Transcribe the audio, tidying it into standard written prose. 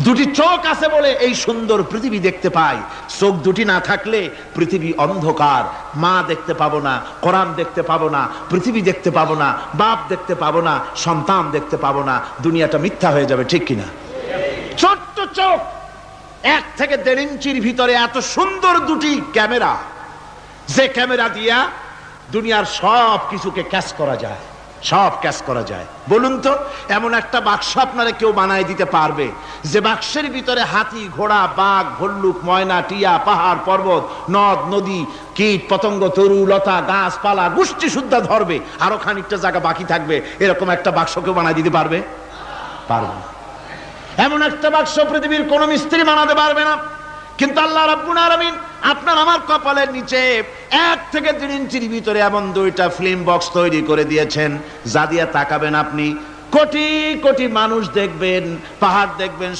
দুটি চোখ আছে বলে এই সুন্দর পৃথিবী দেখতে পাই। চোখ দুটি না থাকলে পৃথিবী অন্ধকার। মা দেখতে পাবো না, কোরআন দেখতে পাবো না, পৃথিবী দেখতে পাবো না, বাপ দেখতে পাবো না, সন্তান দেখতে পাবো না, দুনিয়াটা মিথ্যা হয়ে যাবে, ঠিক কিনা? ছোট্ট চোখ, 1 থেকে 1.5 ইঞ্চির ভিতরে এত সুন্দর দুটি ক্যামেরা, যে ক্যামেরা দিয়া দুনিয়ার সব কিছুকে ক্যাচ করা যায়, সব ক্যাচ করা যায়। বলুন তো, এমন একটা বাক্স আপনারা কেউ বানায় দিতে পারবে যে বাক্সের ভিতরে হাতি, ঘোড়া, বাঘ, ভল্লুক, ময়না, টিয়া, পাহাড়, পর্বত, নদ, নদী, কীট, পতঙ্গ, তরু, লতা, গাছপালা, গোষ্ঠী সুদ্ধা ধরবে, আরো খানিকটা জায়গা বাকি থাকবে, এরকম একটা বাক্স কেউ বানায় দিতে পারবে? পারবে না। এমন একটা বাক্স পৃথিবীর কোন মিস্ত্রি বানাতে পারবে না। কিন্তু আল্লাহ রাব্বুল আলামিন আপনার আমার কপালের নিচে 1 থেকে 3 ইঞ্চির ভিতরে এমন 2টা ফিল্ম বক্স তৈরি করে দিয়েছেন, যা দিয়ে তাকাবেন আপনি কোটি কোটি মানুষ দেখবেন, পাহাড় দেখবেন।